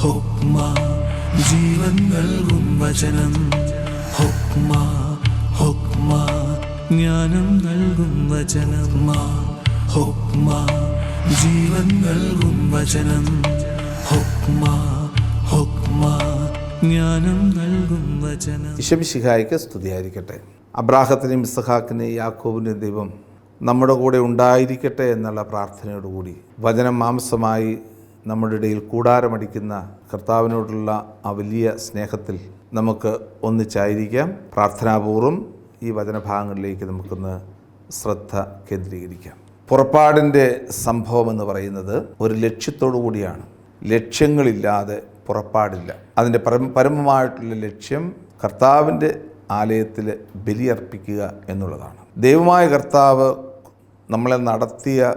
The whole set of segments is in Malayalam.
ഹൊക്മ ജീവൻ നൽകും വചനം. ഹൊക്മ ഹൊക്മ ജ്ഞാനം നൽകും വചനം. ഹൊക്മ ജീവൻ നൽകും വചനം. ഹൊക്മ ഹൊക്മ ജ്ഞാനം നൽകും വചനം. ഈശോമിശിഹായ്ക്ക് സ്തുതിയായിരിക്കട്ടെ. അബ്രാഹത്തിനെയും ഇസ്ഹാക്കിനെയും യാക്കോബിൻ്റെയും ദൈവം നമ്മുടെ കൂടെ ഉണ്ടായിരിക്കട്ടെ എന്നുള്ള പ്രാർത്ഥനയോടുകൂടി വചനം മാംസമായി നമ്മുടെ ഇടയിൽ കൂടാരമടിക്കുന്ന കർത്താവിനോടുള്ള ആ വലിയ സ്നേഹത്തിൽ നമുക്ക് ഒന്നിച്ചായിരിക്കാം. പ്രാർത്ഥനാപൂർവം ഈ വചനഭാഗങ്ങളിലേക്ക് നമുക്കൊന്ന് ശ്രദ്ധ കേന്ദ്രീകരിക്കാം. പുറപ്പാടിൻ്റെ സംഭവം എന്ന് പറയുന്നത് ഒരു ലക്ഷ്യത്തോടു കൂടിയാണ്. ലക്ഷ്യങ്ങളില്ലാതെ പുറപ്പാടില്ല. അതിൻ്റെ പരമമായിട്ടുള്ള ലക്ഷ്യം കർത്താവിൻ്റെ ആലയത്തിൽ ബലിയർപ്പിക്കുക എന്നുള്ളതാണ്. ദൈവമായ കർത്താവ് നമ്മളെ നടത്തിയ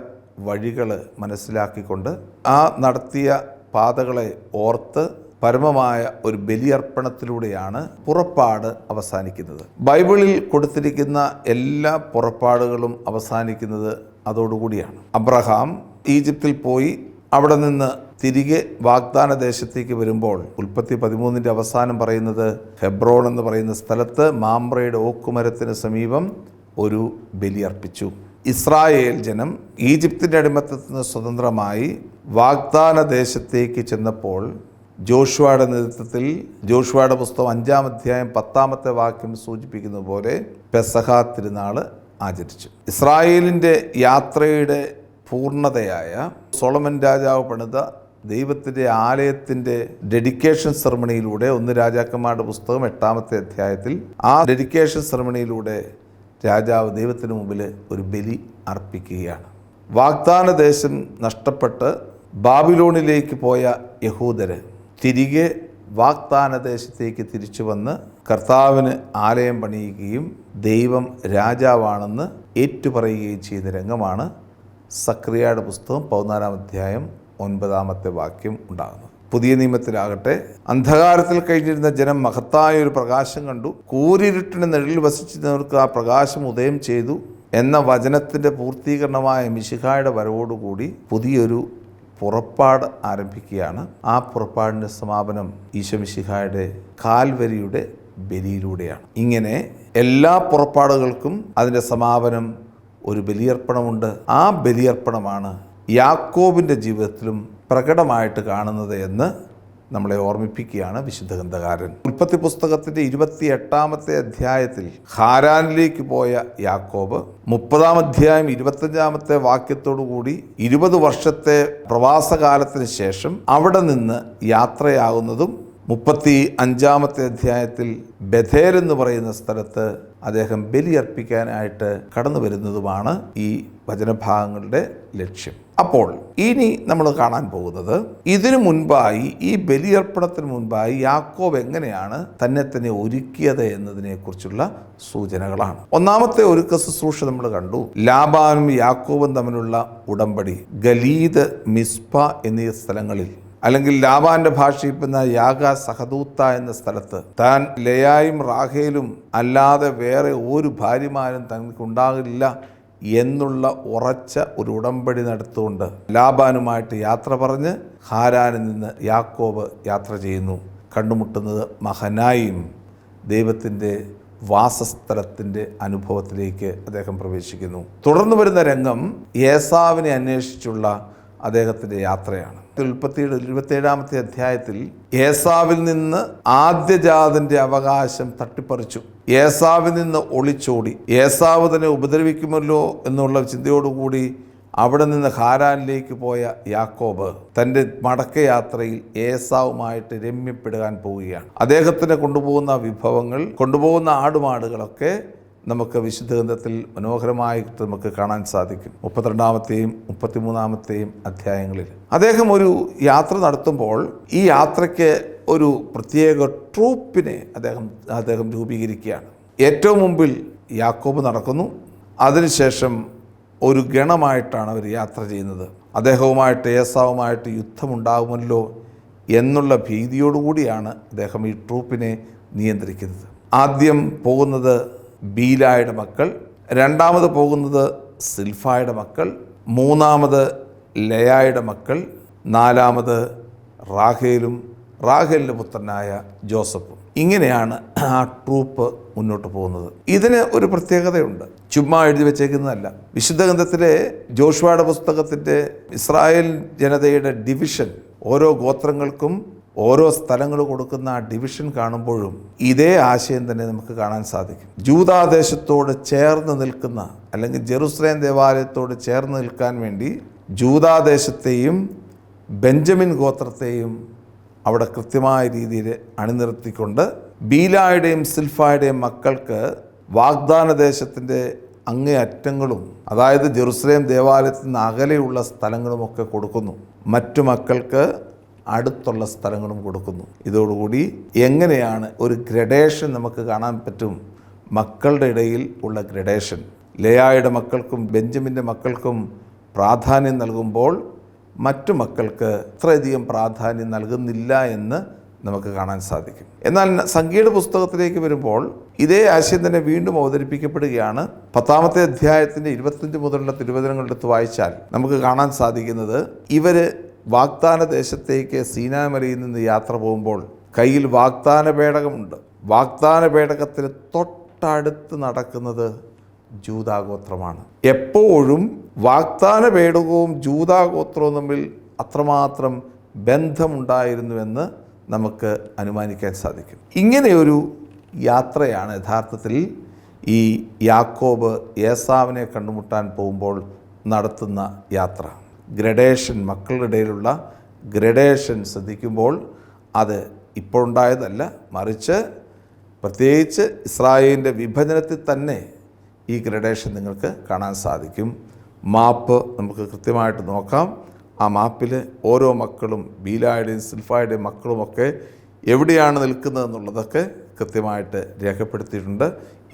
വഴികൾ മനസ്സിലാക്കിക്കൊണ്ട് ആ നടത്തിയ പാതകളെ ഓർത്ത് പരമമായ ഒരു ബലിയർപ്പണത്തിലൂടെയാണ് പുറപ്പാട് അവസാനിക്കുന്നത്. ബൈബിളിൽ കൊടുത്തിരിക്കുന്ന എല്ലാ പുറപ്പാടുകളും അവസാനിക്കുന്നത് അതോടുകൂടിയാണ്. അബ്രഹാം ഈജിപ്തിൽ പോയി അവിടെ നിന്ന് തിരികെ വാഗ്ദാന ദേശത്തേക്ക് വരുമ്പോൾ ഉൽപ്പത്തി 13 അവസാനം പറയുന്നത് ഹെബ്രോൺ എന്ന് പറയുന്ന സ്ഥലത്ത് മാമ്രയുടെ ഓക്കുമരത്തിന് സമീപം ഒരു ബലിയർപ്പിച്ചു. ഇസ്രായേൽ ജനം ഈജിപ്തിൻ്റെ അടിമത്തത്തിൽ നിന്ന് സ്വതന്ത്രമായി വാഗ്ദാന ദേശത്തേക്ക് ചെന്നപ്പോൾ ജോഷുവയുടെ നേതൃത്വത്തിൽ ജോഷുവയുടെ പുസ്തകം 5-ാം അധ്യായം 10-ാമത്തെ വാക്യം സൂചിപ്പിക്കുന്ന പോലെ പെസഹ തിരുനാൾ ആചരിച്ചു. ഇസ്രായേലിൻ്റെ യാത്രയുടെ പൂർണ്ണതയായ സോളമൻ രാജാവ് പണിത ദൈവത്തിൻ്റെ ആലയത്തിൻ്റെ ഡെഡിക്കേഷൻ സെറമണിയിലൂടെ 1 രാജാക്കന്മാരുടെ പുസ്തകം 8-ാമത്തെ അധ്യായത്തിൽ ആ ഡെഡിക്കേഷൻ സെറമണിയിലൂടെ രാജാവ് ദൈവത്തിന് മുമ്പിൽ ഒരു ബലി അർപ്പിക്കുകയാണ്. വാഗ്ദാന ദേശം നഷ്ടപ്പെട്ട് ബാബിലോണിലേക്ക് പോയ യഹൂദര് തിരികെ വാഗ്ദാന ദേശത്തേക്ക് തിരിച്ചു വന്ന് കർത്താവിന് ആലയം പണിയുകയും ദൈവം രാജാവാണെന്ന് ഏറ്റുപറയുകയും ചെയ്യുന്ന രംഗമാണ് സക്രിയയുടെ പുസ്തകം 14-ാം അധ്യായം 9-ാമത്തെ വാക്യം ഉണ്ടാകുന്നത്. പുതിയ നിയമത്തിലാകട്ടെ അന്ധകാരത്തിൽ കഴിഞ്ഞിരുന്ന ജനം മഹത്തായ ഒരു പ്രകാശം കണ്ടു, കൂരിരുട്ടിന് നിഴലിൽ വസിച്ചിരുന്നവർക്ക് ആ പ്രകാശം ഉദയം ചെയ്തു എന്ന വചനത്തിൻ്റെ പൂർത്തീകരണമായ മിശിഹായുടെ വരവോടുകൂടി പുതിയൊരു പുറപ്പാട് ആരംഭിക്കുകയാണ്. ആ പുറപ്പാടിൻ്റെ സമാപനം ഈശോ മിശിഹായുടെ കാൽവരിയുടെ ബലിയിലൂടെയാണ്. ഇങ്ങനെ എല്ലാ പുറപ്പാടുകൾക്കും അതിൻ്റെ സമാപനം ഒരു ബലിയർപ്പണമുണ്ട്. ആ ബലിയർപ്പണമാണ് യാക്കോബിൻ്റെ ജീവിതത്തിലും പ്രകടമായിട്ട് കാണുന്നത് എന്ന് നമ്മളെ ഓർമ്മിപ്പിക്കുകയാണ് വിശുദ്ധ ഗ്രന്ഥകാരൻ. ഉൽപ്പത്തി പുസ്തകത്തിൻ്റെ 28-ാമത്തെ അധ്യായത്തിൽ ഹാരാനിലേക്ക് പോയ യാക്കോബ് 30-ാം അധ്യായം 25-ാമത്തെ വാക്യത്തോടുകൂടി 20 വർഷത്തെ പ്രവാസകാലത്തിന് ശേഷം അവിടെ നിന്ന് യാത്രയാകുന്നതും 35-ാമത്തെ അധ്യായത്തിൽ ബഥേൽ എന്ന് പറയുന്ന സ്ഥലത്ത് അദ്ദേഹം ബലിയർപ്പിക്കാനായിട്ട് കടന്നു വരുന്നതുമാണ് ഈ വചനഭാഗങ്ങളുടെ ലക്ഷ്യം. അപ്പോൾ ഇനി നമ്മൾ കാണാൻ പോകുന്നത് ഇതിനു മുൻപായി, ഈ ബലിയർപ്പണത്തിന് മുൻപായി യാക്കോബ് എങ്ങനെയാണ് തന്നെ ഒരുക്കിയത് എന്നതിനെക്കുറിച്ചുള്ള സൂചനകളാണ്. ഒന്നാമത്തെ ഒരുക്ക ശുശ്രൂഷ നമ്മൾ കണ്ടു. ലാബാനും യാക്കോബും തമ്മിലുള്ള ഉടമ്പടി ഗലീദ്, മിസ്പ എന്നീ സ്ഥലങ്ങളിൽ, അല്ലെങ്കിൽ ലാബാന്റെ ഭാഷയിക്കുന്ന യാഗ സഹദൂത്ത എന്ന സ്ഥലത്ത് താൻ ലേയായും റാഹേലും അല്ലാതെ വേറെ ഒരു ഭാര്യമാരും തനിക്കുണ്ടാകില്ല എന്നുള്ള ഉറച്ച ഒരു ഉടമ്പടി നടത്തുകൊണ്ട് ലാബാനുമായിട്ട് യാത്ര പറഞ്ഞ് ഹാരാനിൽ നിന്ന് യാക്കോബ് യാത്ര ചെയ്യുന്നു. കണ്ടുമുട്ടുന്നത് മഹനായും ദൈവത്തിൻ്റെ വാസസ്ഥലത്തിൻ്റെ അനുഭവത്തിലേക്ക് അദ്ദേഹം പ്രവേശിക്കുന്നു. തുടർന്ന് വരുന്ന രംഗം ഏസാവിനെ അന്വേഷിച്ചുള്ള അദ്ദേഹത്തിൻ്റെ യാത്രയാണ്. ഉൽപ്പത്തിയുടെ 27-ാമത്തെ അധ്യായത്തിൽ ഏസാവിൽ നിന്ന് ആദ്യജാതന്റെ അവകാശം തട്ടിപ്പറിച്ചു. ഏസാവിൽ നിന്ന് ഒളിച്ചോടി. ഏസാവ് തന്നെ ഉപദ്രവിക്കുമല്ലോ എന്നുള്ള ചിന്തയോടുകൂടി അവിടെ നിന്ന് ഹാരാനിലേക്ക് പോയ യാക്കോബ് തൻ്റെ മടക്കയാത്രയിൽ ഏസാവുമായിട്ട് രമ്യപ്പെടുവാൻ പോവുകയാണ്. അദ്ദേഹത്തിന് കൊണ്ടുപോകുന്ന വിഭവങ്ങൾ, കൊണ്ടുപോകുന്ന ആടുമാടുകളൊക്കെ നമുക്ക് വിശുദ്ധ ഗ്രന്ഥത്തിൽ മനോഹരമായിട്ട് നമുക്ക് കാണാൻ സാധിക്കും. 32-ാമത്തെയും 33-ാമത്തെയും അധ്യായങ്ങളിൽ അദ്ദേഹം ഒരു യാത്ര നടത്തുമ്പോൾ ഈ യാത്രയ്ക്ക് ഒരു പ്രത്യേക ട്രൂപ്പിനെ അദ്ദേഹം രൂപീകരിക്കുകയാണ്. ഏറ്റവും മുമ്പിൽ യാക്കോബ് നടക്കുന്നു. അതിനുശേഷം ഒരു ഗണമായിട്ടാണ് അവർ യാത്ര ചെയ്യുന്നത്. അദ്ദേഹവുമായിട്ട് ഏസാവുമായിട്ട് യുദ്ധമുണ്ടാകുമല്ലോ എന്നുള്ള ഭീതിയോടുകൂടിയാണ് അദ്ദേഹം ഈ ട്രൂപ്പിനെ നിയന്ത്രിക്കുന്നത്. ആദ്യം പോകുന്നത് ബീലായുടെ മക്കൾ, രണ്ടാമത് പോകുന്നത് സിൽഫായുടെ മക്കൾ, മൂന്നാമത് ലയായുടെ മക്കൾ, നാലാമത് റാഹേലും റാഹേലിൻ്റെ പുത്രനായ ജോസഫും. ഇങ്ങനെയാണ് ആ ട്രൂപ്പ് മുന്നോട്ട് പോകുന്നത്. ഇതിന് ഒരു പ്രത്യേകതയുണ്ട്, ചുമ്മാ എഴുതി വെച്ചേക്കുന്നതല്ല. വിശുദ്ധ ഗ്രന്ഥത്തിലെ ജോഷുവയുടെ പുസ്തകത്തിൻ്റെ ഇസ്രായേൽ ജനതയുടെ ഡിവിഷൻ, ഓരോ ഗോത്രങ്ങൾക്കും ഓരോ സ്ഥലങ്ങൾ കൊടുക്കുന്ന ആ ഡിവിഷൻ കാണുമ്പോഴും ഇതേ ആശയം തന്നെ നമുക്ക് കാണാൻ സാധിക്കും. ജൂദാദേശത്തോട് ചേർന്ന് നിൽക്കുന്ന, അല്ലെങ്കിൽ ജെറുസലേം ദേവാലയത്തോട് ചേർന്ന് നിൽക്കാൻ വേണ്ടി ജൂദാദേശത്തെയും ബെഞ്ചമിൻ ഗോത്രത്തെയും അവിടെ കൃത്യമായ രീതിയിൽ അണിനിർത്തിക്കൊണ്ട് ബീലായുടെയും സിൽഫായുടെയും മക്കൾക്ക് വാഗ്ദാന ദേശത്തിൻ്റെ അങ്ങേ അറ്റങ്ങളും, അതായത് ജെറുസലേം ദേവാലയത്തിൽ നിന്ന് അകലെയുള്ള സ്ഥലങ്ങളുമൊക്കെ കൊടുക്കുന്നു. മറ്റു മക്കൾക്ക് അടുത്തുള്ള സ്ഥലങ്ങളും കൊടുക്കുന്നു. ഇതോടുകൂടി എങ്ങനെയാണ് ഒരു ഗ്രഡേഷൻ നമുക്ക് കാണാൻ പറ്റും, മക്കളുടെ ഇടയിൽ ഉള്ള ഗ്രഡേഷൻ. ലേയായുടെ മക്കൾക്കും ബെഞ്ചമിൻ്റെ മക്കൾക്കും പ്രാധാന്യം നൽകുമ്പോൾ മറ്റു മക്കൾക്ക് അത്രയധികം പ്രാധാന്യം നൽകുന്നില്ല എന്ന് നമുക്ക് കാണാൻ സാധിക്കും. എന്നാൽ സംഖ്യയുടെ പുസ്തകത്തിലേക്ക് വരുമ്പോൾ ഇതേ ആശയം തന്നെ വീണ്ടും അവതരിപ്പിക്കപ്പെടുകയാണ്. 10-ാമത്തെ അധ്യായത്തിൻ്റെ 25 മുതലുള്ള തിരുവചനങ്ങളെടുത്ത് വായിച്ചാൽ നമുക്ക് കാണാൻ സാധിക്കുന്നത്, ഇവർ വാഗ്ദാന ദേശത്തേക്ക് സീനായ് മലയിൽ നിന്ന് യാത്ര പോകുമ്പോൾ കയ്യിൽ വാഗ്ദാന പേടകമുണ്ട്. വാഗ്ദാന പേടകത്തിന് തൊട്ടടുത്ത് നടക്കുന്നത് ജൂദാഗോത്രമാണ്. എപ്പോഴും വാഗ്ദാന പേടകവും ജൂദാഗോത്രവും തമ്മിൽ അത്രമാത്രം ബന്ധമുണ്ടായിരുന്നുവെന്ന് നമുക്ക് അനുമാനിക്കാൻ സാധിക്കും. ഇങ്ങനെയൊരു യാത്രയാണ് യഥാർത്ഥത്തിൽ ഈ യാക്കോബ് ഏസാവിനെ കണ്ടുമുട്ടാൻ പോകുമ്പോൾ നടത്തുന്ന യാത്ര. ഗ്രഡേഷൻ, മക്കളുടെ ഇടയിലുള്ള ഗ്രഡേഷൻ ശ്രദ്ധിക്കുമ്പോൾ അത് ഇപ്പോഴുണ്ടായതല്ല, മറിച്ച് പ്രത്യേകിച്ച് ഇസ്രായേലിൻ്റെ വിഭജനത്തിൽ തന്നെ ഈ ഗ്രഡേഷൻ നിങ്ങൾക്ക് കാണാൻ സാധിക്കും. മാപ്പ് നമുക്ക് കൃത്യമായിട്ട് നോക്കാം. ആ മാപ്പിൽ ഓരോ മക്കളും, ബീലായുടെയും സിൽഫായുടെയും മക്കളുമൊക്കെ എവിടെയാണ് നിൽക്കുന്നതെന്നുള്ളതൊക്കെ കൃത്യമായിട്ട് രേഖപ്പെടുത്തിയിട്ടുണ്ട്.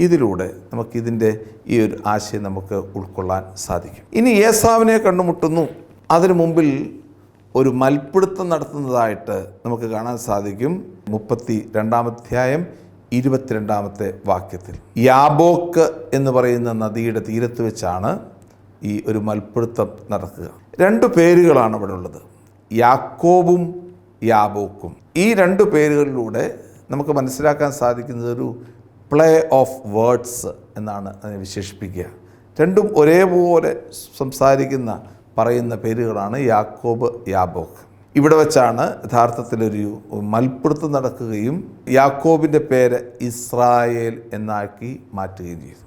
ഇതിലൂടെ നമുക്കിതിൻ്റെ ഈ ഒരു ആശയം നമുക്ക് ഉൾക്കൊള്ളാൻ സാധിക്കും. ഇനി ഏസാവിനെ കണ്ടുമുട്ടുന്നു. അതിനു മുമ്പിൽ ഒരു മൽപ്പിടുത്തം നടത്തുന്നതായിട്ട് നമുക്ക് കാണാൻ സാധിക്കും. 32-ാം അധ്യായം 22-ാമത്തെ വാക്യത്തിൽ യാബോക്ക് എന്ന് പറയുന്ന നദിയുടെ തീരത്ത് വെച്ചാണ് ഈ ഒരു മൽപ്പിടുത്തം നടക്കുക. 2 പേരുകളാണ് അവിടെ ഉള്ളത്, യാക്കോബും യാബോക്കും. ഈ 2 പേരുകളിലൂടെ നമുക്ക് മനസ്സിലാക്കാൻ സാധിക്കുന്നത് ഒരു പ്ലേ ഓഫ് വേർഡ്സ് എന്നാണ് അതിനെ വിശേഷിപ്പിക്കുക. രണ്ടും ഒരേപോലെ പറയുന്ന പേരുകളാണ് യാക്കോബ്, യാബോക്ക്. ഇവിടെ വെച്ചാണ് യഥാർത്ഥത്തിലൊരു മൽപ്പിടുത്തം നടക്കുകയും യാക്കോബിൻ്റെ പേര് ഇസ്രായേൽ എന്നാക്കി മാറ്റുകയും ചെയ്തു.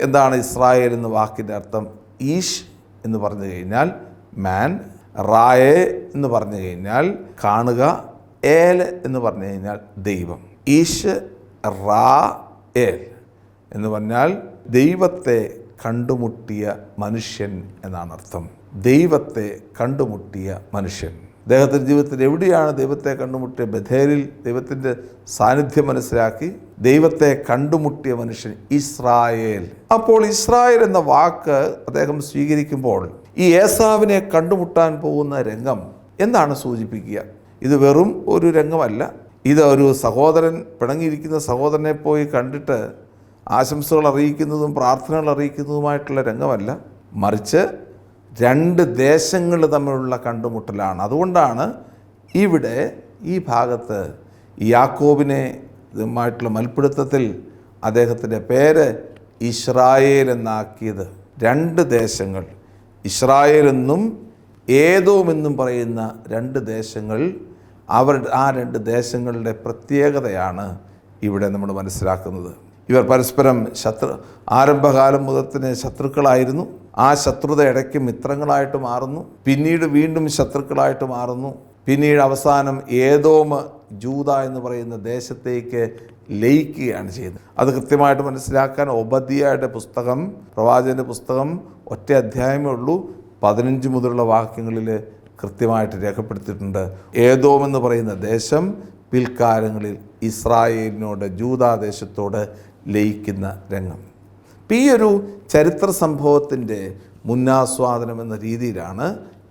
എന്താണ് ഇസ്രായേൽ എന്ന വാക്കിൻ്റെ അർത്ഥം? ഈഷ് എന്ന് പറഞ്ഞു കഴിഞ്ഞാൽ മാൻ, റായേ എന്ന് പറഞ്ഞു കഴിഞ്ഞാൽ കാണുക, ഏൽ എന്ന് പറഞ്ഞു കഴിഞ്ഞാൽ ദൈവം. ഈഷ് റാ ഏൽ എന്ന് പറഞ്ഞാൽ ദൈവത്തെ കണ്ടുമുട്ടിയ മനുഷ്യൻ എന്നാണ് അർത്ഥം. ദൈവത്തെ കണ്ടുമുട്ടിയ മനുഷ്യൻ. അദ്ദേഹത്തിൻ്റെ ജീവിതത്തിൽ എവിടെയാണ് ദൈവത്തെ കണ്ടുമുട്ടിയ? ബഥേലിൽ ദൈവത്തിൻ്റെ സാന്നിധ്യം മനസ്സിലാക്കി ദൈവത്തെ കണ്ടുമുട്ടിയ മനുഷ്യൻ ഇസ്രായേൽ. അപ്പോൾ ഇസ്രായേൽ എന്ന വാക്ക് അദ്ദേഹം സ്വീകരിക്കുമ്പോൾ ഈ ഏസാവിനെ കണ്ടുമുട്ടാൻ പോകുന്ന രംഗം എന്താണ് സൂചിപ്പിക്കുക? ഇത് വെറും ഒരു രംഗമല്ല. ഇത് ഒരു സഹോദരൻ, പിണങ്ങിയിരിക്കുന്ന സഹോദരനെ പോയി കണ്ടിട്ട് ആശംസകൾ അറിയിക്കുന്നതും പ്രാർത്ഥനകൾ അറിയിക്കുന്നതുമായിട്ടുള്ള രംഗമല്ല, മറിച്ച് 2 ദേശങ്ങൾ തമ്മിലുള്ള കണ്ടുമുട്ടലാണ്. അതുകൊണ്ടാണ് ഇവിടെ ഈ ഭാഗത്ത് യാക്കോബിനെമായിട്ടുള്ള മൽപ്പിടുത്തത്തിൽ അദ്ദേഹത്തിൻ്റെ പേര് ഇസ്രായേൽ എന്നാക്കിയത്. 2 ദേശങ്ങൾ, ഇസ്രായേൽ എന്നും ഏദോം എന്നും പറയുന്ന 2 ദേശങ്ങൾ. ആ 2 ദേശങ്ങളുടെ പ്രത്യേകതയാണ് ഇവിടെ നമ്മൾ മനസ്സിലാക്കുന്നത്. ഇവർ പരസ്പരം ആരംഭകാലം മുതൽ തന്നെ ശത്രുക്കളായിരുന്നു. ആ ശത്രുത ഇടയ്ക്ക് മിത്രങ്ങളായിട്ട് മാറുന്നു, പിന്നീട് വീണ്ടും ശത്രുക്കളായിട്ട് മാറുന്നു. പിന്നീട് അവസാനം ഏദോം ജൂദ എന്ന് പറയുന്ന ദേശത്തേക്ക് ലയിക്കുകയാണ് ചെയ്യുന്നത്. അത് കൃത്യമായിട്ട് മനസ്സിലാക്കാൻ ഒബദ്യായുടെ പുസ്തകം, പ്രവാചകൻ്റെ പുസ്തകം ഒറ്റ അധ്യായമേ ഉള്ളൂ, 15 മുതലുള്ള വാക്യങ്ങളിൽ കൃത്യമായിട്ട് രേഖപ്പെടുത്തിയിട്ടുണ്ട്. ഏദോം എന്ന് പറയുന്ന ദേശം പിൽക്കാലങ്ങളിൽ ഇസ്രായേലിനോട്, ജൂദാദേശത്തോട് ലയിക്കുന്ന രംഗം. ഈ ഒരു ചരിത്ര സംഭവത്തിൻ്റെ മുന്നാസ്വാദനം എന്ന രീതിയിലാണ്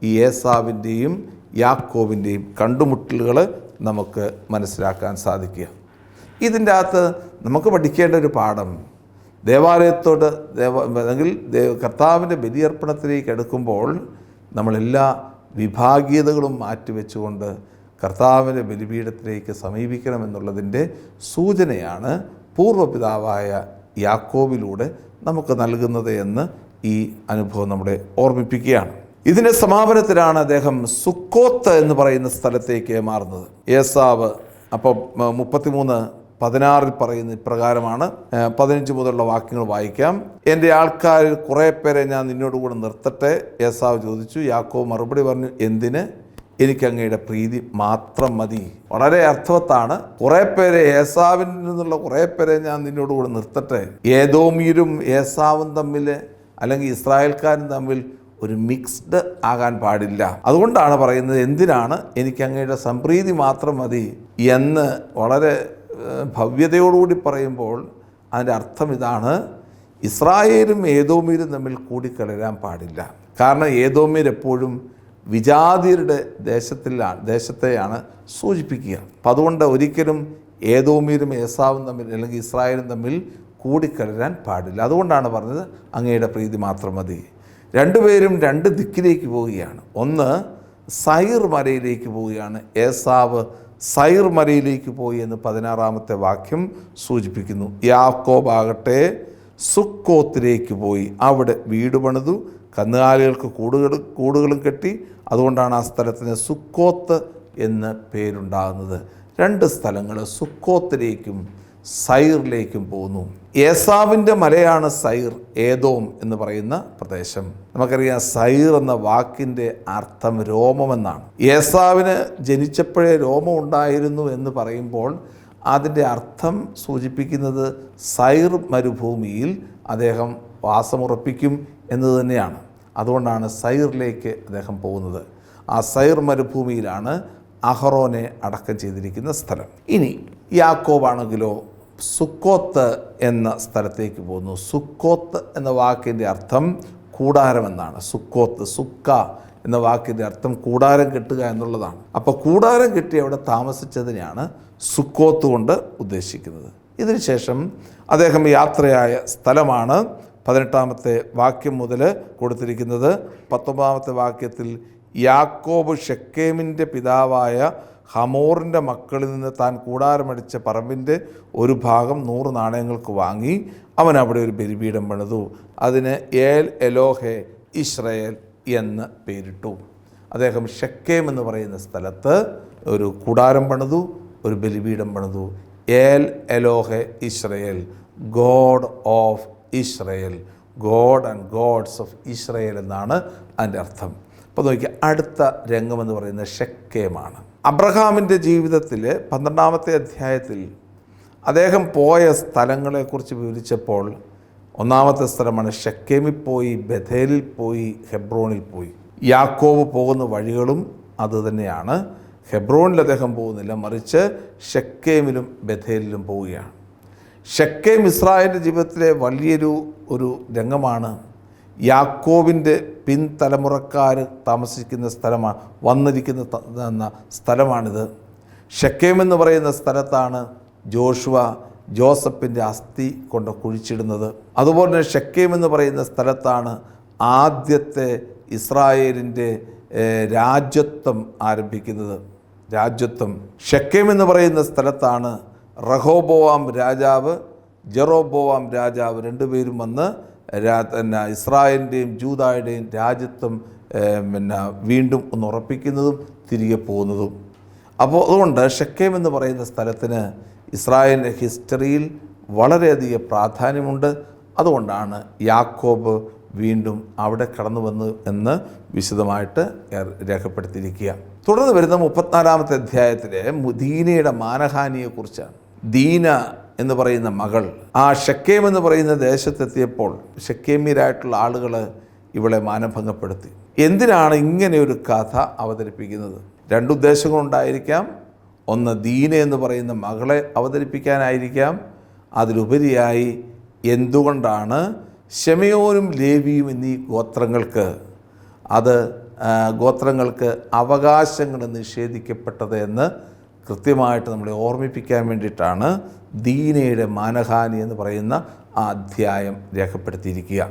ഈ ഏസാവിൻ്റെയും യാക്കോബിൻ്റെയും കണ്ടുമുട്ടലുകൾ നമുക്ക് മനസ്സിലാക്കാൻ സാധിക്കുക. ഇതിൻ്റെ അകത്ത് നമുക്ക് പഠിക്കേണ്ട ഒരു പാഠം, ദേവാലയത്തോട് അല്ലെങ്കിൽ കർത്താവിൻ്റെ ബലിയർപ്പണത്തിലേക്ക് എടുക്കുമ്പോൾ നമ്മളെല്ലാ വിഭാഗീയതകളും മാറ്റിവെച്ചുകൊണ്ട് കർത്താവിൻ്റെ ബലിപീഠത്തിലേക്ക് സമീപിക്കണമെന്നുള്ളതിൻ്റെ സൂചനയാണ് പൂർവ്വപിതാവായ യാക്കോബിലൂടെ നമുക്ക് നൽകുന്നത് എന്ന് ഈ അനുഭവം നമ്മളെ ഓർമ്മിപ്പിക്കുകയാണ്. ഇതിൻ്റെ സമാപനത്തിലാണ് അദ്ദേഹം സുക്കോത്ത് എന്ന് പറയുന്ന സ്ഥലത്തേക്ക് മാറുന്നത്. ഏസാവ് അപ്പോൾ 33:16 പറയുന്ന ഇപ്രകാരമാണ്. 15 മുതലുള്ള വാക്യങ്ങൾ വായിക്കാം. എൻ്റെ ആൾക്കാരിൽ കുറേ പേരെ ഞാൻ നിന്നോടുകൂടെ നിർത്തട്ടെ, ഏസാവ് ചോദിച്ചു. യാക്കോബ് മറുപടി പറഞ്ഞു, എന്തിന്? എനിക്ക് അങ്ങയുടെ പ്രീതി മാത്രം മതി. വളരെ അർത്ഥവത്താണ്. കുറേ പേരെ, ഏസാവിൽ നിന്നുള്ള കുറേ പേരെ ഞാൻ നിന്നോടുകൂടെ നിർത്തട്ടെ. ഏദോമ്യരും ഏസാവും തമ്മിൽ അല്ലെങ്കിൽ ഇസ്രായേൽക്കാരും തമ്മിൽ ഒരു മിക്സ്ഡ് ആകാൻ പാടില്ല. അതുകൊണ്ടാണ് പറയുന്നത്, എന്തിനാണ്? എനിക്ക് അങ്ങയുടെ സംപ്രീതി മാത്രം മതി എന്ന് വളരെ ഭവ്യതയോടുകൂടി പറയുമ്പോൾ അതിൻ്റെ അർത്ഥം ഇതാണ്: ഇസ്രായേലും ഏദോമ്യരും തമ്മിൽ കൂടിക്കലരാൻ പാടില്ല. കാരണം ഏദോമ്യർ എപ്പോഴും വിജാതിയരുടെ ദേശത്തെയാണ് സൂചിപ്പിക്കുക. അപ്പം അതുകൊണ്ട് ഒരിക്കലും ഏദോമ്യരും ഏസാവും തമ്മിൽ അല്ലെങ്കിൽ ഇസ്രായേലും തമ്മിൽ കൂടിക്കലരാൻ പാടില്ല. അതുകൊണ്ടാണ് പറഞ്ഞത് അങ്ങയുടെ പ്രീതി മാത്രം മതി. രണ്ടുപേരും രണ്ട് ദിക്കിലേക്ക് പോവുകയാണ്. ഒന്ന് സൈർ മലയിലേക്ക് പോവുകയാണ്. ഏസാവ് സൈർ മലയിലേക്ക് പോയി എന്ന് 16-ാമത്തെ വാക്യം സൂചിപ്പിക്കുന്നു. യാക്കോബാകട്ടെ സുക്കോത്തിലേക്ക് പോയി അവിടെ വീട് പണിതു, കന്നുകാലികൾക്ക് കൂടുകളും കെട്ടി. അതുകൊണ്ടാണ് ആ സ്ഥലത്തിന് സുക്കോത്ത് എന്ന് പേരുണ്ടാകുന്നത്. രണ്ട് സ്ഥലങ്ങൾ സുക്കോത്തിലേക്കും സൈറിലേക്കും പോകുന്നു. ഏസാവിൻ്റെ മലയാണ് സൈർ, ഏദോം എന്ന് പറയുന്ന പ്രദേശം. നമുക്കറിയാം സൈർ എന്ന വാക്കിൻ്റെ അർത്ഥം രോമമെന്നാണ്. ഏസാവിന് ജനിച്ചപ്പോഴേ രോമം ഉണ്ടായിരുന്നു എന്ന് പറയുമ്പോൾ അതിൻ്റെ അർത്ഥം സൂചിപ്പിക്കുന്നത് സൈർ മരുഭൂമിയിൽ അദ്ദേഹം വാസമുറപ്പിക്കും എന്നത് തന്നെയാണ്. അതുകൊണ്ടാണ് സൈറിലേക്ക് അദ്ദേഹം പോകുന്നത്. ആ സൈർ മരുഭൂമിയിലാണ് അഹറോനെ അടക്കം ചെയ്തിരിക്കുന്ന സ്ഥലം. ഇനി യാക്കോബാണെങ്കിലോ സുക്കോത്ത് എന്ന സ്ഥലത്തേക്ക് പോകുന്നു. സുക്കോത്ത് എന്ന വാക്കിൻ്റെ അർത്ഥം കൂടാരമെന്നാണ്. സുക്കോത്ത്, സുക്ക എന്ന വാക്കിൻ്റെ അർത്ഥം കൂടാരം കെട്ടുക എന്നുള്ളതാണ്. അപ്പോൾ കൂടാരം കെട്ടി അവിടെ താമസിച്ചതിനെയാണ് സുക്കോത്ത് കൊണ്ട് ഉദ്ദേശിക്കുന്നത്. ഇതിനുശേഷം അദ്ദേഹം യാത്രയായ സ്ഥലമാണ് 18-ാമത്തെ വാക്യം മുതൽ കൊടുത്തിരിക്കുന്നത്. 19-ാമത്തെ വാക്യത്തിൽ യാക്കോബ് ഷെക്കേമിൻ്റെ പിതാവായ ഹമോറിൻ്റെ മക്കളിൽ നിന്ന് താൻ കൂടാരമടിച്ച പറമ്പിൻ്റെ ഒരു ഭാഗം 100 നാണയങ്ങൾക്ക് വാങ്ങി അവൻ അവിടെ ഒരു ബലിപീഠം പണിതു. അതിന് ഏൽ എലോഹെ ഇസ്രായേൽ എന്ന് പേരിട്ടു. അദ്ദേഹം ഷെക്കേം എന്ന് പറയുന്ന സ്ഥലത്ത് ഒരു കൂടാരം പണിതു, ഒരു ബലിപീഠം പണിതു. El Elohe Israel, God of Israel, God and gods of Israel എന്നാണ് അതിൻ്റെ അർത്ഥം. അപ്പോൾ നോക്കിയാൽ അടുത്ത രംഗമെന്ന് പറയുന്നത് ഷെക്കേമാണ്. അബ്രഹാമിൻ്റെ ജീവിതത്തിൽ 12-ാമത്തെ അധ്യായത്തിൽ അദ്ദേഹം പോയ സ്ഥലങ്ങളെക്കുറിച്ച് വിവരിച്ചപ്പോൾ 1-ാമത്തെ സ്ഥലമാണ് ഷെക്കേമിൽ പോയി, ബഥേലിൽ പോയി, ഹെബ്രോണിൽ പോയി. യാക്കോബ് പോകുന്ന വഴികളും അതുതന്നെയാണ്. ഹെബ്രോണിൽ അദ്ദേഹം പോകുന്നില്ല, മറിച്ച് ഷെക്കേമിലും ബഥേലിലും പോവുകയാണ്. ഷെക്കേം ഇസ്രായേലിൻ്റെ ജീവിതത്തിലെ വലിയൊരു രംഗമാണ്. യാക്കോബിൻ്റെ പിൻതലമുറക്കാർ താമസിക്കുന്ന സ്ഥലമാണ്, വന്നിരിക്കുന്ന സ്ഥലമാണിത്. ഷെക്കേം എന്ന് പറയുന്ന സ്ഥലത്താണ് ജോഷുവ ജോസഫിൻ്റെ അസ്ഥി കൊണ്ട് കുഴിച്ചിടുന്നത്. അതുപോലെ തന്നെ ഷെക്കേം എന്ന് പറയുന്ന സ്ഥലത്താണ് ആദ്യത്തെ ഇസ്രായേലിൻ്റെ രാജ്യത്വം ആരംഭിക്കുന്നത്. രാജ്യത്വം ഷെക്കേം എന്ന് പറയുന്ന സ്ഥലത്താണ് റഹോബോവാം രാജാവ്, ജെറോബോവാം രാജാവ് രണ്ടുപേരും വന്ന് ഇസ്രായേലിൻ്റെയും ജൂദായുടെയും രാജ്യത്വം വീണ്ടും ഒന്ന് ഉറപ്പിക്കുന്നതും തിരികെ പോകുന്നതും. അപ്പോൾ അതുകൊണ്ട് ഷെക്കേം എന്ന് പറയുന്ന സ്ഥലത്തിന് ഇസ്രായേലിൻ്റെ ഹിസ്റ്ററിയിൽ വളരെയധികം പ്രാധാന്യമുണ്ട്. അതുകൊണ്ടാണ് യാക്കോബ് വീണ്ടും അവിടെ കടന്നു വന്നു എന്ന് വിശദമായിട്ട് രേഖപ്പെടുത്തിയിരിക്കുക. തുടർന്ന് വരുന്ന 34-ാമത്തെ അധ്യായത്തിലെ ദീനയുടെ മാനഹാനിയെക്കുറിച്ചാണ്. ദീന എന്ന് പറയുന്ന മകൾ ആ ഷെക്കേം എന്ന് പറയുന്ന ദേശത്തെത്തിയപ്പോൾ ഷെക്കേമ്യരായിട്ടുള്ള ആളുകൾ ഇവളെ മാനഭംഗപ്പെടുത്തി. എന്തിനാണ് ഇങ്ങനെ ഒരു കഥ അവതരിപ്പിക്കുന്നത്? 2 ഉദ്ദേശങ്ങളുണ്ടായിരിക്കാം. ഒന്ന് ദീന എന്ന് പറയുന്ന മകളെ അവതരിപ്പിക്കാനായിരിക്കാം. അതിലുപരിയായി എന്തുകൊണ്ടാണ് ശെമയോനും ലേവിയും എന്നീ ഗോത്രങ്ങൾക്ക് അവകാശങ്ങൾ നിഷേധിക്കപ്പെട്ടത് എന്ന് കൃത്യമായിട്ട് നമ്മളെ ഓർമ്മിപ്പിക്കാൻ വേണ്ടിയിട്ടാണ് ദീനയുടെ മാനഹാനി എന്ന് പറയുന്ന ആ അധ്യായം രേഖപ്പെടുത്തിയിരിക്കുക.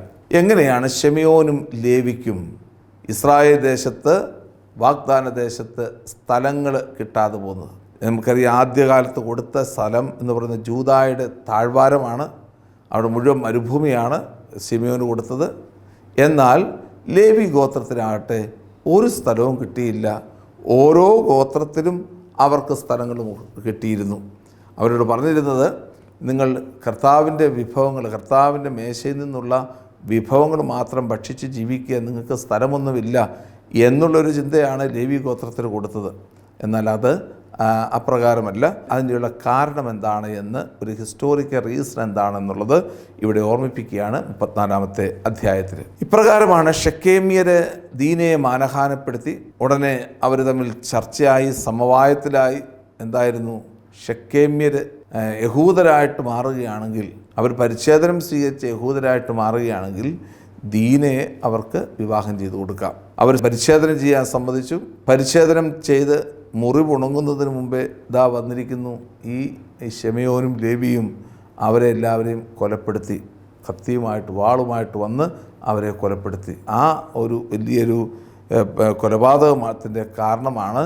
എങ്ങനെയാണ് ശെമയോനും ലേവിക്കും ഇസ്രായേൽ ദേശത്ത് വാഗ്ദാന ദേശത്ത് സ്ഥലങ്ങൾ കിട്ടാതെ പോകുന്നത്. നമുക്കറിയാം, ആദ്യകാലത്ത് കൊടുത്ത സ്ഥലം എന്ന് പറയുന്നത് ജൂദായുടെ താഴ്വാരമാണ്. അവിടെ മുഴുവൻ മരുഭൂമിയാണ് ശിമെയോന് കൊടുത്തത്. എന്നാൽ ലേവി ഗോത്രത്തിനാകട്ടെ ഒരു സ്ഥലവും കിട്ടിയില്ല. ഓരോ ഗോത്രത്തിലും അവർക്ക് സ്ഥലങ്ങൾ കിട്ടിയിരുന്നു. അവരോട് പറഞ്ഞിരുന്നത്, നിങ്ങൾ കർത്താവിൻ്റെ വിഭവങ്ങൾ, കർത്താവിൻ്റെ മേശയിൽ നിന്നുള്ള വിഭവങ്ങൾ മാത്രം ഭക്ഷിച്ച് ജീവിക്കുക, നിങ്ങൾക്ക് സ്ഥലമൊന്നുമില്ല എന്നുള്ളൊരു ചിന്തയാണ് ലേവി ഗോത്രത്തിന് കൊടുത്തത്. എന്നാൽ അത് അപ്രകാരമല്ല. അതിൻ്റെയുള്ള കാരണം എന്താണ് എന്ന്, ഒരു ഹിസ്റ്റോറിക്കൽ റീസൺ എന്താണെന്നുള്ളത് ഇവിടെ ഓർമ്മിപ്പിക്കുകയാണ് 34-ാമത്തെ അധ്യായത്തിൽ. ഇപ്രകാരമാണ് ഷെക്കേമ്യര് ദീനയെ മാനഹാനപ്പെടുത്തി. ഉടനെ അവർ തമ്മിൽ ചർച്ചയായി, സമവായത്തിലായി. എന്തായിരുന്നു? ഷെക്കേമ്യര് യഹൂദരായിട്ട് മാറുകയാണെങ്കിൽ, അവർ പരിച്ഛേദനം സ്വീകരിച്ച് യഹൂദരായിട്ട് മാറുകയാണെങ്കിൽ ദീനയെ അവർക്ക് വിവാഹം ചെയ്തു കൊടുക്കാം. അവർ പരിച്ഛേദനം ചെയ്യാൻ സമ്മതിച്ചു. പരിച്ഛേദനം ചെയ്ത് മുറിവുണങ്ങുന്നതിന് മുമ്പേ ഇതാ വന്നിരിക്കുന്നു ഈ ശിമെയോനും ലേവിയും. അവരെ എല്ലാവരെയും കൊലപ്പെടുത്തി, കത്തിയുമായിട്ട് വാളുമായിട്ട് വന്ന് അവരെ കൊലപ്പെടുത്തി. ആ ഒരു വലിയൊരു കൊലപാതകത്തിൻ്റെ കാരണമാണ്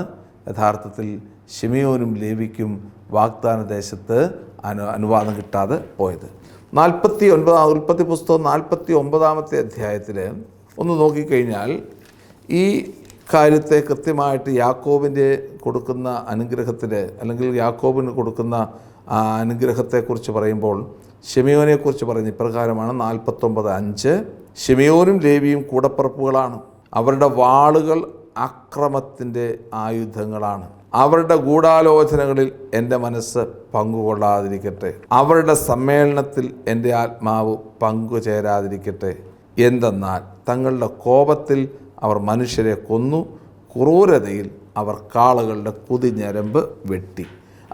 യഥാർത്ഥത്തിൽ ശിമെയോനും ലേവിക്കും വാഗ്ദാന ദേശത്ത് അനുവാദം കിട്ടാതെ പോയത്. 49 ഉൽപ്പത്തി പുസ്തകം 49-ാമത്തെ അധ്യായത്തിൽ ഒന്ന് നോക്കിക്കഴിഞ്ഞാൽ ഈ കാര്യത്തെ കൃത്യമായിട്ട് യാക്കോബിൻ്റെ കൊടുക്കുന്ന അനുഗ്രഹത്തിൽ, അല്ലെങ്കിൽ യാക്കോബിന് കൊടുക്കുന്ന അനുഗ്രഹത്തെക്കുറിച്ച് പറയുമ്പോൾ ശിമെയോനെക്കുറിച്ച് പറയുന്ന ഇപ്രകാരമാണ്. 49:5 ശിമെയോനും ലേവിയും കൂടപ്പിറപ്പുകളാണ്. അവരുടെ വാളുകൾ അക്രമത്തിൻ്റെ ആയുധങ്ങളാണ്. അവരുടെ ഗൂഢാലോചനകളിൽ എൻ്റെ മനസ്സ് പങ്കുകൊള്ളാതിരിക്കട്ടെ. അവരുടെ സമ്മേളനത്തിൽ എൻ്റെ ആത്മാവ് പങ്കുചേരാതിരിക്കട്ടെ. എന്തെന്നാൽ തങ്ങളുടെ കോപത്തിൽ അവർ മനുഷ്യരെ കൊന്നു, ക്രൂരതയിൽ അവർ കാളകളുടെ കുതിഞ്ഞരമ്പ് വെട്ടി.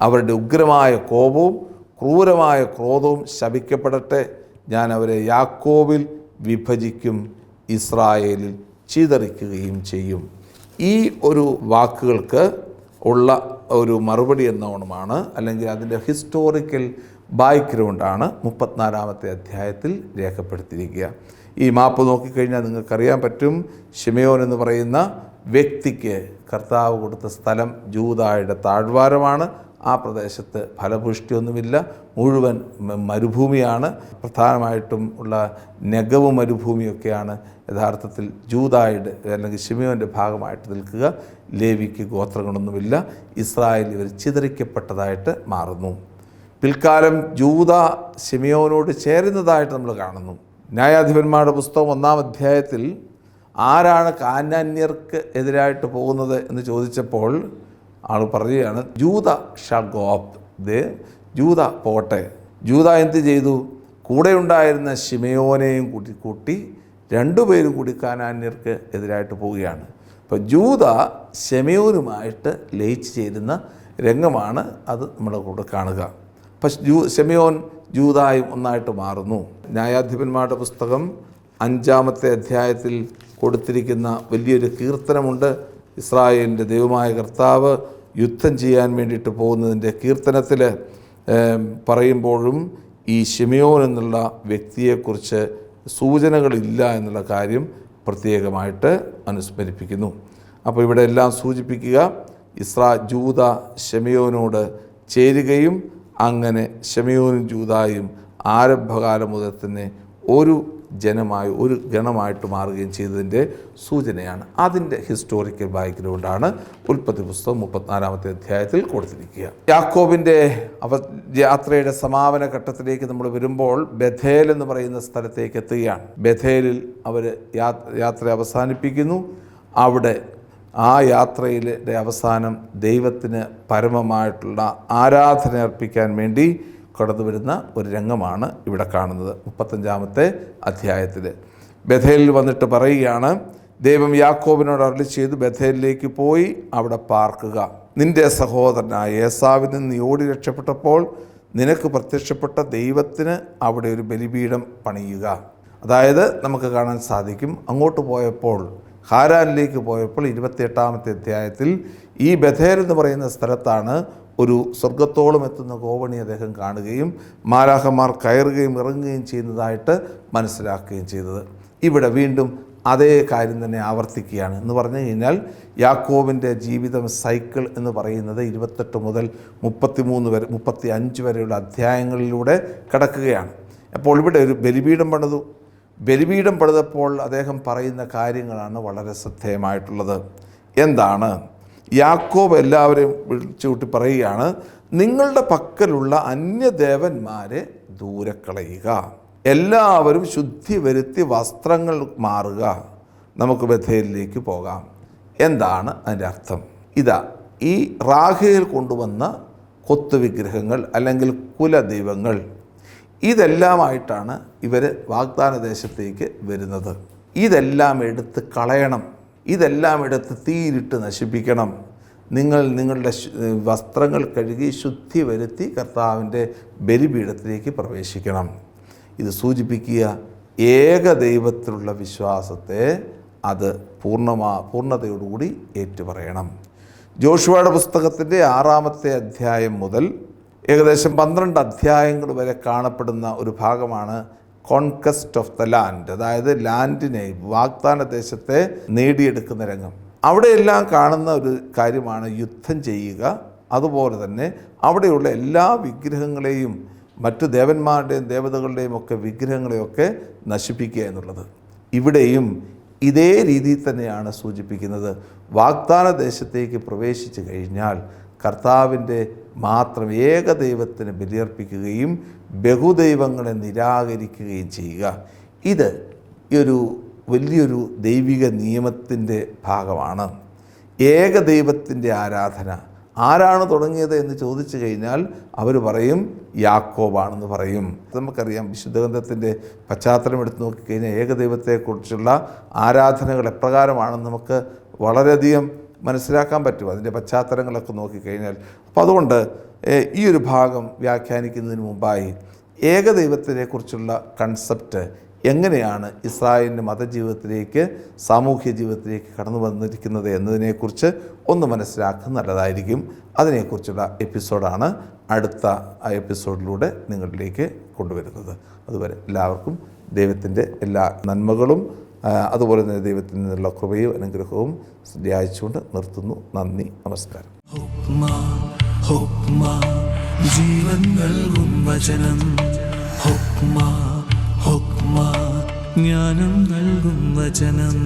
അവരുടെ ഉഗ്രമായ കോപവും ക്രൂരമായ ക്രോധവും ശപിക്കപ്പെടട്ടെ. ഞാൻ അവരെ യാക്കോബിൽ വിഭജിക്കും, ഇസ്രായേലിൽ ചിതറിക്കുകയും ചെയ്യും. ഈ ഒരു വാക്കുകൾക്ക് ഉള്ള ഒരു മറുപടി എന്നോണമാണ്, അല്ലെങ്കിൽ അതിൻ്റെ ഹിസ്റ്റോറിക്കൽ ബാക്ക്ഗ്രൗണ്ടാണ് 34-ാമത്തെ അധ്യായത്തിൽ രേഖപ്പെടുത്തിയിരിക്കുക. ഈ മാപ്പ് നോക്കിക്കഴിഞ്ഞാൽ നിങ്ങൾക്കറിയാൻ പറ്റും, ശിമെയോൻ എന്ന് പറയുന്ന വ്യക്തിക്ക് കർത്താവ് കൊടുത്ത സ്ഥലം ജൂദായുടെ താഴ്വാരമാണ്. ആ പ്രദേശത്ത് ഫലപുഷ്ടിയൊന്നുമില്ല, മുഴുവൻ മരുഭൂമിയാണ്. പ്രധാനമായിട്ടും ഉള്ള നെഗവ് മരുഭൂമിയൊക്കെയാണ് യഥാർത്ഥത്തിൽ ജൂദായുടെ അല്ലെങ്കിൽ ശിമെയോൻ്റെ ഭാഗമായിട്ട് നിൽക്കുക. ലേവിക്ക് ഗോത്രങ്ങളൊന്നുമില്ല. ഇസ്രായേൽ ഇവർ ചിതറിക്കപ്പെട്ടതായിട്ട് മാറുന്നു. പിൽക്കാലം ജൂദ ശിമെയോനോട് ചേരുന്നതായിട്ട് നമ്മൾ കാണുന്നു. ന്യായാധിപന്മാരുടെ പുസ്തകം 1-ാം അധ്യായത്തിൽ ആരാണ് കാനാന്യർക്ക് എതിരായിട്ട് പോകുന്നത് എന്ന് ചോദിച്ചപ്പോൾ ആൾ പറയുകയാണ്, ജൂദ ഷാൽ ഗോ അപ്പ്. ജൂദ പോട്ടെ. ജൂദ എന്ത് ചെയ്തു? കൂടെ ഉണ്ടായിരുന്ന ശിമെയോനെയും കൂട്ടി രണ്ടുപേരും കൂടി കാനാന്യർക്ക് എതിരായിട്ട് പോവുകയാണ്. അപ്പോൾ ജൂദ ശിമെയോനുമായിട്ട് ലയിച്ച് ചേരുന്ന രംഗമാണ് അത് നമ്മുടെ കൂടെ കാണുക. അപ്പം ശിമെയോൻ ജൂദായും ഒന്നായിട്ട് മാറുന്നു. ന്യായാധിപന്മാരുടെ പുസ്തകം 5-ാമത്തെ അധ്യായത്തിൽ കൊടുത്തിരിക്കുന്ന വലിയൊരു കീർത്തനമുണ്ട്. ഇസ്രായേലിൻ്റെ ദൈവമായ കർത്താവ് യുദ്ധം ചെയ്യാൻ വേണ്ടിയിട്ട് പോകുന്നതിൻ്റെ കീർത്തനത്തിൽ പറയുമ്പോഴും ഈ ശിമെയോൻ എന്നുള്ള വ്യക്തിയെക്കുറിച്ച് സൂചനകളില്ല എന്നുള്ള കാര്യം പ്രത്യേകമായിട്ട് അനുസ്മരിപ്പിക്കുന്നു. അപ്പോൾ ഇവിടെ എല്ലാം സൂചിപ്പിക്കുക, ജൂദ ശിമെയോനോട് ചേരുകയും അങ്ങനെ ശിമെയോനും ജൂദായും ആരംഭകാലം മുതൽ തന്നെ ഒരു ജനമായി, ഒരു ഗണമായിട്ട് മാറുകയും ചെയ്തതിൻ്റെ സൂചനയാണ്. അതിൻ്റെ ഹിസ്റ്റോറിക്കൽ ബാക്ക്ഗ്രൗണ്ടാണ് ഉൽപ്പത്തി പുസ്തകം 34-ാമത്തെ അധ്യായത്തിൽ കൊടുത്തിരിക്കുക. യാക്കോബിൻ്റെ യാത്രയുടെ സമാപന ഘട്ടത്തിലേക്ക് നമ്മൾ വരുമ്പോൾ ബഥേൽ എന്ന് പറയുന്ന സ്ഥലത്തേക്ക് എത്തുകയാണ്. ബഥേലിൽ അവർ യാത്ര അവസാനിപ്പിക്കുന്നു. അവിടെ ആ യാത്രയിലെ അവസാനം ദൈവത്തിന് പരമമായിട്ടുള്ള ആരാധന അർപ്പിക്കാൻ വേണ്ടി കടന്നു വരുന്ന ഒരു രംഗമാണ് ഇവിടെ കാണുന്നത്. 35-ാമത്തെ അധ്യായത്തിൽ ബഥേലിൽ വന്നിട്ട് പറയുകയാണ്, ദൈവം യാക്കോബിനോട് അരുളി ചെയ്തു, ബഥേലിലേക്ക് പോയി അവിടെ പാർക്കുക. നിന്റെ സഹോദരനായ ഏസാവിൽ നിന്ന് നീ ഓടി രക്ഷപ്പെട്ടപ്പോൾ നിനക്ക് പ്രത്യക്ഷപ്പെട്ട ദൈവത്തിന് അവിടെ ഒരു ബലിപീഠം പണിയുക. അതായത് നമുക്ക് കാണാൻ സാധിക്കും, അങ്ങോട്ട് പോയപ്പോൾ ഹാരാനിലേക്ക് പോയപ്പോൾ 28-ാമത്തെ അധ്യായത്തിൽ ഈ ബഥേൽ എന്ന് പറയുന്ന സ്ഥലത്താണ് ഒരു സ്വർഗത്തോളം എത്തുന്ന ഗോവണി അദ്ദേഹം കാണുകയും മാലാഖമാർ കയറുകയും ഇറങ്ങുകയും ചെയ്യുന്നതായിട്ട് മനസ്സിലാക്കുകയും ചെയ്തത്. ഇവിടെ വീണ്ടും അതേ കാര്യം തന്നെ ആവർത്തിക്കുകയാണ്. എന്ന് പറഞ്ഞു കഴിഞ്ഞാൽ യാക്കോബിൻ്റെ ജീവിതം സൈക്കിൾ എന്ന് പറയുന്നത് 28 മുതൽ 35 വരെയുള്ള അധ്യായങ്ങളിലൂടെ കടക്കുകയാണ്. അപ്പോൾ ഇവിടെ ഒരു ബലിപീഠം പണിതു. ബലിപീഠം പണിതപ്പോൾ അദ്ദേഹം പറയുന്ന കാര്യങ്ങളാണ് വളരെ ശ്രദ്ധേയമായിട്ടുള്ളത്. എന്താണ്? യാക്കോബ് എല്ലാവരെയും വിളിച്ചു കൂട്ടി പറയുകയാണ്, നിങ്ങളുടെ പക്കലുള്ള അന്യദേവന്മാരെ ദൂരെ കളയുക, എല്ലാവരും ശുദ്ധി വരുത്തി വസ്ത്രങ്ങൾ മാറുക, നമുക്ക് ബഥേലിലേക്ക് പോകാം. എന്താണ് അതിൻ്റെ അർത്ഥം? ഇതാ, ഈ റാഹേൽ കൊണ്ടുവന്ന കൊത്തുവിഗ്രഹങ്ങൾ അല്ലെങ്കിൽ കുലദൈവങ്ങൾ, ഇതെല്ലാമായിട്ടാണ് ഇവർ വാഗ്ദാന ദേശത്തേക്ക് വരുന്നത്. ഇതെല്ലാം എടുത്ത് കളയണം, ഇതെല്ലാം എടുത്ത് തീയിലിട്ട് നശിപ്പിക്കണം. നിങ്ങളുടെ വസ്ത്രങ്ങൾ കഴുകി ശുദ്ധി വരുത്തി കർത്താവിൻ്റെ ബലിപീഠത്തിലേക്ക് പ്രവേശിക്കണം. ഇത് സൂചിപ്പിക്കുക ഏകദൈവത്തിലുള്ള വിശ്വാസത്തെ അത് പൂർണ്ണതയോടുകൂടി ഏറ്റുപറയണം. ജോഷുവയുടെ പുസ്തകത്തിൻ്റെ 6-ാമത്തെ അധ്യായം മുതൽ ഏകദേശം 12 അധ്യായങ്ങൾ വരെ കാണപ്പെടുന്ന ഒരു ഭാഗമാണ് കോൺക്വസ്റ്റ് ഓഫ് ദ ലാൻഡ്, അതായത് ലാൻഡിനെ, വാഗ്ദാന ദേശത്തെ നേടിയെടുക്കുന്ന രംഗം. അവിടെയെല്ലാം കാണുന്ന ഒരു കാര്യമാണ് യുദ്ധം ചെയ്യുക. അതുപോലെ തന്നെ അവിടെയുള്ള എല്ലാ വിഗ്രഹങ്ങളെയും മറ്റു ദേവന്മാരുടെയും ദേവതകളുടെയും ഒക്കെ വിഗ്രഹങ്ങളെയൊക്കെ നശിപ്പിക്കുക എന്നുള്ളത്. ഇവിടെയും ഇതേ രീതിയിൽ തന്നെയാണ് സൂചിപ്പിക്കുന്നത്. വാഗ്ദാന ദേശത്തേക്ക് പ്രവേശിച്ചു കഴിഞ്ഞാൽ കർത്താവിൻ്റെ മാത്രം ഏകദൈവത്തിന് ബലിയർപ്പിക്കുകയും ബഹുദൈവങ്ങളെ നിരാകരിക്കുകയും ചെയ്യുക. ഇത് ഒരു വലിയൊരു ദൈവിക നിയമത്തിൻ്റെ ഭാഗമാണ്. ഏകദൈവത്തിൻ്റെ ആരാധന ആരാണ് തുടങ്ങിയത് എന്ന് ചോദിച്ചു കഴിഞ്ഞാൽ അവർ പറയും യാക്കോബാണെന്ന് പറയും. നമുക്കറിയാം, വിശുദ്ധ ഗ്രന്ഥത്തിൻ്റെ പശ്ചാത്തലം എടുത്ത് നോക്കിക്കഴിഞ്ഞാൽ ഏകദൈവത്തെക്കുറിച്ചുള്ള ആരാധനകൾ എപ്രകാരമാണെന്ന് നമുക്ക് വളരെയധികം മനസ്സിലാക്കാൻ പറ്റും, അതിൻ്റെ പശ്ചാത്തലങ്ങളൊക്കെ നോക്കിക്കഴിഞ്ഞാൽ. അപ്പോൾ അതുകൊണ്ട് ഈ ഒരു ഭാഗം വ്യാഖ്യാനിക്കുന്നതിന് മുമ്പായി ഏകദൈവത്തിനെക്കുറിച്ചുള്ള കൺസെപ്റ്റ് എങ്ങനെയാണ് ഇസ്രായേലിൻ്റെ മതജീവിതത്തിലേക്ക്, സാമൂഹ്യ ജീവിതത്തിലേക്ക് കടന്നു വന്നിരിക്കുന്നത് എന്നതിനെക്കുറിച്ച് ഒന്ന് മനസ്സിലാക്കുന്നത് നല്ലതായിരിക്കും. അതിനെക്കുറിച്ചുള്ള എപ്പിസോഡാണ് അടുത്ത എപ്പിസോഡിലൂടെ നിങ്ങളിലേക്ക് കൊണ്ടുവരുന്നത്. അതുവരെ എല്ലാവർക്കും ദൈവത്തിൻ്റെ എല്ലാ നന്മകളും അതുപോലെ തന്നെ ദൈവത്തിൽ നിന്നുള്ള കൃപയും അനുഗ്രഹവും ധ്യാനിച്ചുകൊണ്ട് നിർത്തുന്നു. നന്ദി, നമസ്കാരം. ജീവൻ നൽകും വചനം, ജ്ഞാനം നൽകും വചനം.